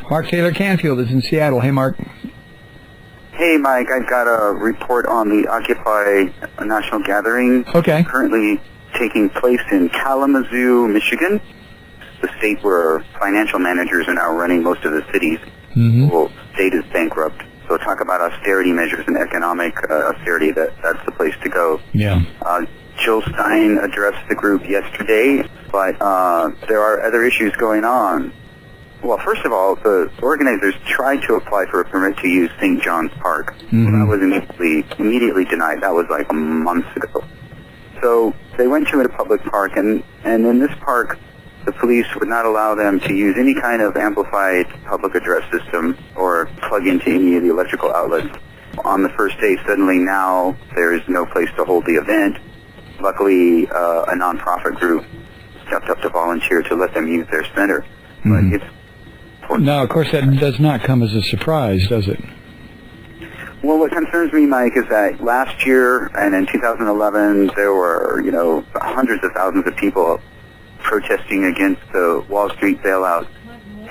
Mark Taylor-Canfield is in Seattle. Hey, Mark. Hey, Mike. I've got a report on the Occupy National Gathering. Okay. Currently taking place in Kalamazoo, Michigan, the state where financial managers are now running most of the cities. Mm-hmm. The state is bankrupt. So talk about austerity measures and economic austerity. That's the place to go. Yeah. Jill Stein addressed the group yesterday, but there are other issues going on. Well, first of all, the organizers tried to apply for a permit to use St. John's Park. Mm-hmm. Well, that was immediately denied. That was like months ago. So they went to a public park, and in this park, the police would not allow them to use any kind of amplified public address system or plug into any of the electrical outlets. On the first day, suddenly now there is no place to hold the event. Luckily, a nonprofit group stepped up to volunteer to let them use their center. Mm-hmm. But now, of course, that does not come as a surprise, does it? Well, what concerns me, Mike, is that last year and in 2011, there were, hundreds of thousands of people protesting against the Wall Street bailout.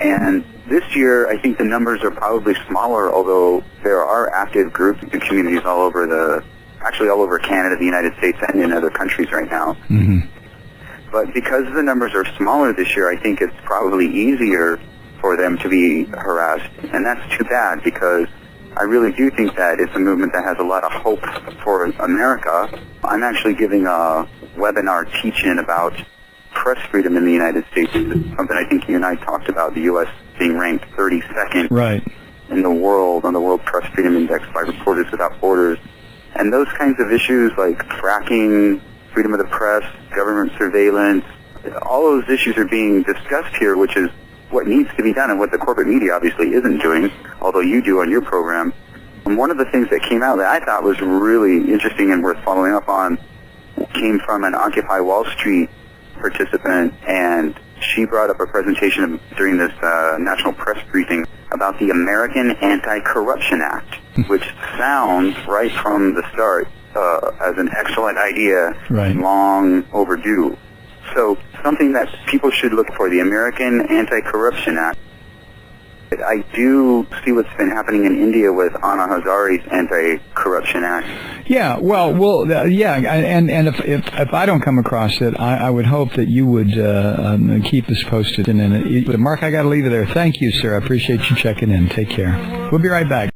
And this year, I think the numbers are probably smaller, although there are active groups and communities all over Canada, the United States, and in other countries right now. Mm-hmm. But because the numbers are smaller this year, I think it's probably easier for them to be harassed. And that's too bad, because I really do think that it's a movement that has a lot of hope for America. I'm actually giving a webinar teaching about press freedom in the United States. It's something I think you and I talked about, the U.S. being ranked 32nd right. in the world on the World Press Freedom Index by Reporters Without Borders. And those kinds of issues like fracking, freedom of the press, government surveillance, all those issues are being discussed here, which is what needs to be done and what the corporate media obviously isn't doing, although you do on your program. And one of the things that came out that I thought was really interesting and worth following up on came from an Occupy Wall Street participant, and she brought up a presentation during this national press briefing about the American Anti-Corruption Act, which sounds right from the start as an excellent idea, right. Long overdue. So something that people should look for, the American Anti-Corruption Act. I do see what's been happening in India with Anna Hazari's Anti-Corruption Act. Yeah, yeah, and if I don't come across it, I would hope that you would keep us posted. But Mark, I got to leave it there. Thank you, sir. I appreciate you checking in. Take care. We'll be right back.